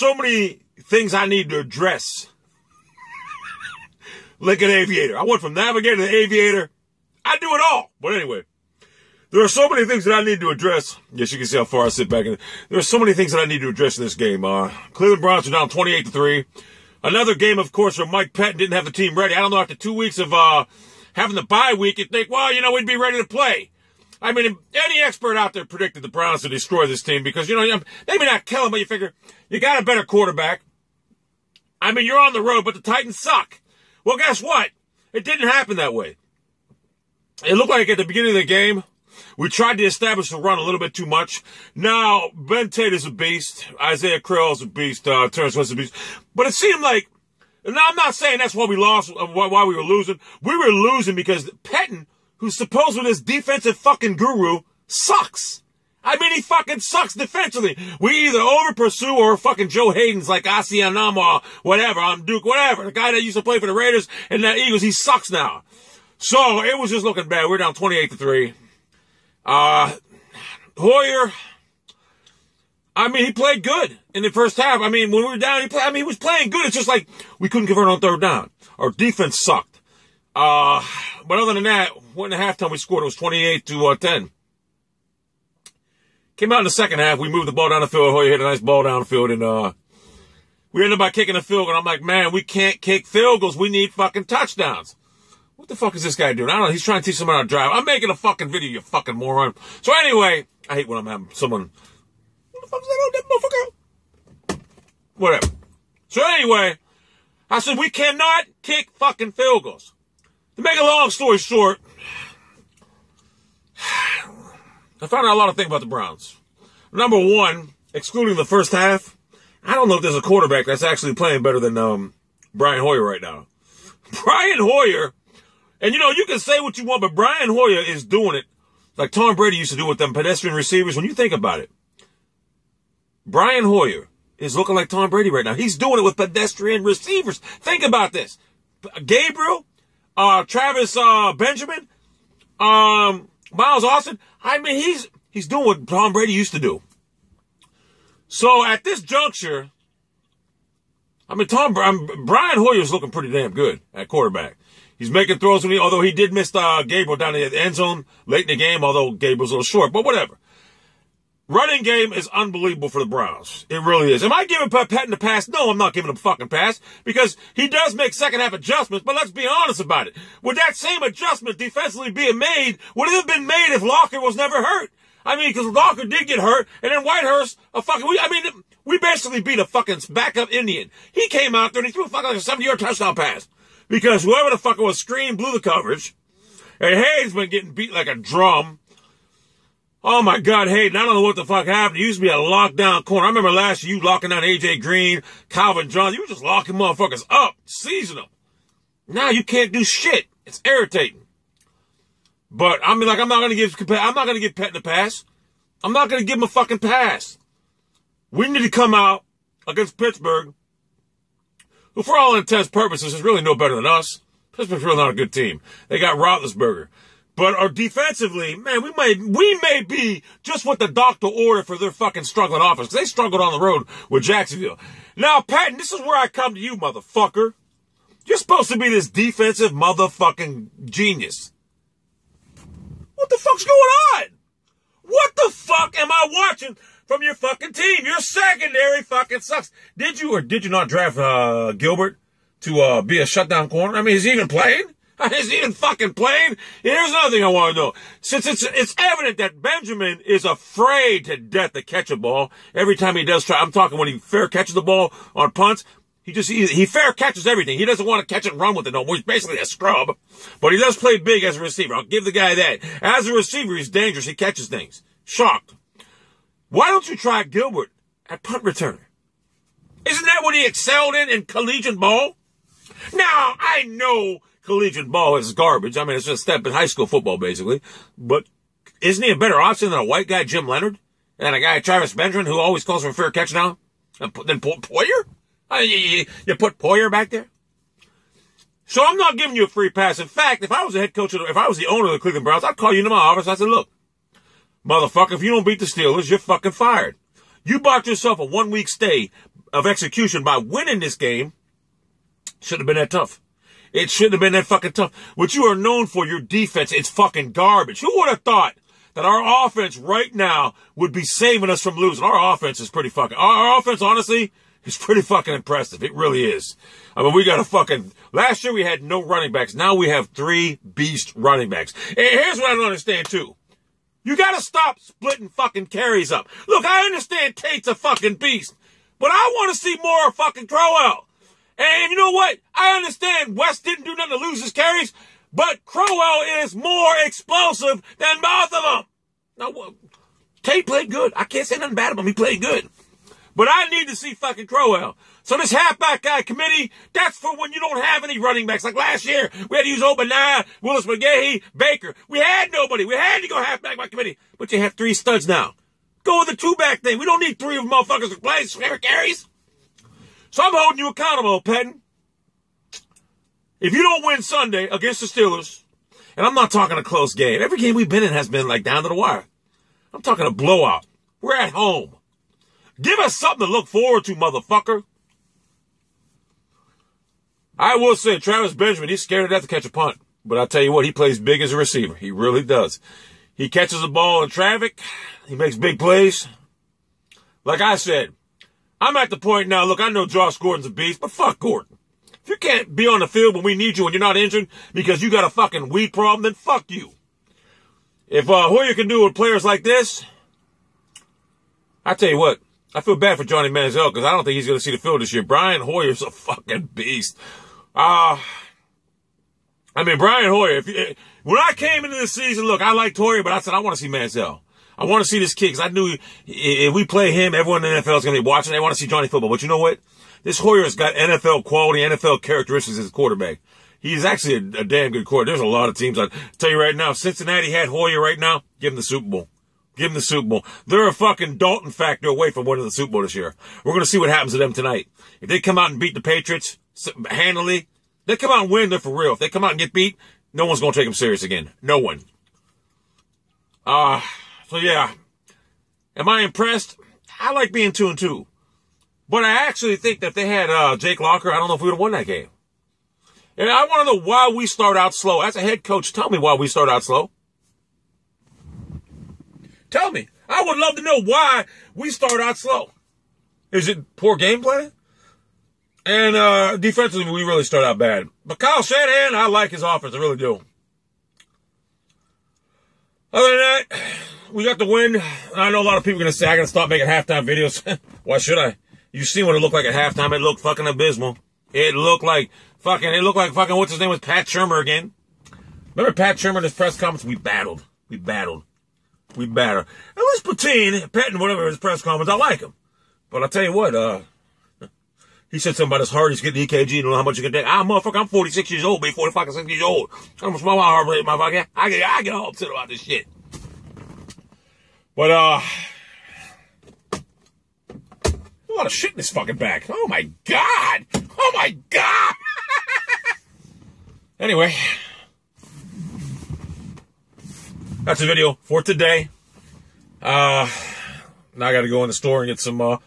So many things I need to address. Like an aviator. I went from navigator to aviator. I do it all. But anyway, there are so many things that I need to address. Yes, you can see how far I sit back. There are so many things that I need to address in this game. Cleveland Browns are down 28-3. Another game, of course, where Mike Patton didn't have the team ready. I don't know, after 2 weeks of having the bye week, you'd think, well, you know, we'd be ready to play. I mean, any expert out there predicted the Browns to destroy this team because, you know, maybe not kill them, but you figure you got a better quarterback. I mean, you're on the road, but the Titans suck. Well, guess what? It didn't happen that way. It looked like at the beginning of the game, we tried to establish the run a little bit too much. Now, Ben Tate is a beast. Isaiah Crowell is a beast. Terrence West is a beast. But it seemed like, now I'm not saying that's why we lost, why we were losing. We were losing because Patton, who's supposedly this defensive fucking guru, sucks. I mean, he fucking sucks defensively. We either over-pursue or fucking Joe Hayden's like Asianama, whatever, I'm Duke, whatever. The guy that used to play for the Raiders and the Eagles, he sucks now. So, it was just looking bad. We're down 28-3. Hoyer, I mean, he played good in the first half. I mean, when we were down, he was playing good. It's just like we couldn't convert on third down. Our defense sucked. But other than that, when the halftime we scored, it was 28-10. Came out in the second half, we moved the ball down the field. Hoyer hit a nice ball down the field, and we ended up by kicking a field goal. I'm like, man, we can't kick field goals. We need fucking touchdowns. What the fuck is this guy doing? I don't know. He's trying to teach someone how to drive. I'm making a fucking video, you fucking moron. So anyway, I hate when I'm having someone. What the fuck is that motherfucker? Whatever. So anyway, I said we cannot kick fucking field goals. To make a long story short, I found out a lot of things about the Browns. Number one, excluding the first half, I don't know if there's a quarterback that's actually playing better than Brian Hoyer right now. Brian Hoyer, and you know, you can say what you want, but Brian Hoyer is doing it like Tom Brady used to do with them pedestrian receivers. When you think about it, Brian Hoyer is looking like Tom Brady right now. He's doing it with pedestrian receivers. Think about this. Gabriel, Travis Benjamin, Miles Austin. I mean, he's doing what Tom Brady used to do. So at this juncture, I mean, Brian Hoyer's looking pretty damn good at quarterback. He's making throws, although he did miss Gabriel down in the end zone late in the game, although Gabriel's a little short, but whatever. Running game is unbelievable for the Browns. It really is. Am I giving Patton a pass? No, I'm not giving him a fucking pass because he does make second half adjustments, but let's be honest about it. Would that same adjustment defensively being made, would it have been made if Locker was never hurt? I mean, because Locker did get hurt, and then Whitehurst, we basically beat a fucking backup Indian. He came out there and he threw a fucking like a 70-yard touchdown pass because whoever the fucker was screened blew the coverage, and Hayes been getting beat like a drum. Oh my God, Hayden, I don't know what the fuck happened. It used to be a lockdown corner. I remember last year you locking down AJ Green, Calvin Johnson. You were just locking motherfuckers up, seizing them. Now you can't do shit. It's irritating. But I mean, like, I'm not gonna give Patton a pass. I'm not gonna give him a fucking pass. We need to come out against Pittsburgh, who for all intents and purposes is really no better than us. Pittsburgh's really not a good team. They got Roethlisberger. But our defensively, man, we may be just what the doctor ordered for their fucking struggling offense. Because they struggled on the road with Jacksonville. Now, Patton, this is where I come to you, motherfucker. You're supposed to be this defensive motherfucking genius. What the fuck's going on? What the fuck am I watching from your fucking team? Your secondary fucking sucks. Did you or did you not draft Gilbert to be a shutdown corner? I mean, is he even playing? Is he even fucking playing? Here's another thing I want to know. Since it's evident that Benjamin is afraid to death to catch a ball every time he does try. I'm talking when he fair catches the ball on punts. He fair catches everything. He doesn't want to catch it and run with it no more. He's basically a scrub. But he does play big as a receiver. I'll give the guy that. As a receiver, he's dangerous. He catches things. Shocked. Why don't you try Gilbert at punt returner? Isn't that what he excelled in collegiate ball? Now, I know collegiate ball is garbage. I mean, it's just a step in high school football, basically. But isn't he a better option than a white guy, Jim Leonard, and a guy, Travis Benjamin, who always calls for a fair catch now? Than Poyer? You put Poyer back there? So I'm not giving you a free pass. In fact, if I was the head coach, if I was the owner of the Cleveland Browns, I'd call you into my office. I said, look, motherfucker, if you don't beat the Steelers, you're fucking fired. You bought yourself a 1-week stay of execution by winning this game, shouldn't have been that tough. It shouldn't have been that fucking tough. What you are known for, your defense, it's fucking garbage. Who would have thought that our offense right now would be saving us from losing? Our offense is pretty fucking, our offense, honestly, is pretty fucking impressive. It really is. I mean, we got a fucking, last year we had no running backs. Now we have 3 beast running backs. And here's what I don't understand too. You gotta stop splitting fucking carries up. Look, I understand Tate's a fucking beast, but I want to see more of fucking Crowell. And you know what? I understand West didn't do nothing to lose his carries, but Crowell is more explosive than both of them. Now, Tate played good. I can't say nothing bad about him. He played good. But I need to see fucking Crowell. So this halfback guy committee, that's for when you don't have any running backs. Like last year, we had to use Obadiah, Willis McGahee, Baker. We had nobody. We had to go halfback by committee. But you have 3 studs now. Go with the 2-back thing. We don't need 3 of them motherfuckers to play carries. So I'm holding you accountable, Penn. If you don't win Sunday against the Steelers, and I'm not talking a close game. Every game we've been in has been like down to the wire. I'm talking a blowout. We're at home. Give us something to look forward to, motherfucker. I will say, Travis Benjamin, he's scared to death to catch a punt. But I'll tell you what, he plays big as a receiver. He really does. He catches the ball in traffic. He makes big plays. Like I said, I'm at the point now, look, I know Josh Gordon's a beast, but fuck Gordon. If you can't be on the field when we need you and you're not injured because you got a fucking weed problem, then fuck you. If Hoyer can do it with players like this, I tell you what, I feel bad for Johnny Manziel because I don't think he's going to see the field this year. Brian Hoyer's a fucking beast. I mean, Brian Hoyer, when I came into this season, look, I liked Hoyer, but I said I want to see Manziel. I want to see this kid because I knew if we play him, everyone in the NFL is going to be watching. They want to see Johnny football. But you know what? This Hoyer has got NFL quality, NFL characteristics as a quarterback. He's actually a damn good quarterback. There's a lot of teams. I'll tell you right now, Cincinnati had Hoyer right now. Give him the Super Bowl. Give them the Super Bowl. They're a fucking Dalton factor away from winning the Super Bowl this year. We're going to see what happens to them tonight. If they come out and beat the Patriots handily, they come out and win, they're for real. If they come out and get beat, no one's going to take them serious again. No one. So yeah. Am I impressed? I like being 2-2. But I actually think that if they had Jake Locker, I don't know if we would have won that game. And I want to know why we start out slow. As a head coach, tell me why we start out slow. Tell me. I would love to know why we start out slow. Is it poor game plan? And defensively, we really start out bad. But Kyle Shanahan, I like his offense. I really do. Other than that, we got the win. I know a lot of people are going to say I got to stop making halftime videos. Why should I? You see what it looked like at halftime. It looked fucking abysmal. It looked like fucking, what's his name was Pat Shurmur again. Remember Pat Shurmur in his press conference? We battled. At least Patton, whatever his press conference, I like him. But I'll tell you what, he said something about his heart, he's getting EKG, you don't know how much you can take. Motherfucker, I'm 46 years old, 46 years old. I'm a small heart rate, motherfucker. I get all upset about this shit. But, a lot of shit in this fucking bag. Oh my God. Anyway. That's the video for today. Now I got to go in the store and get some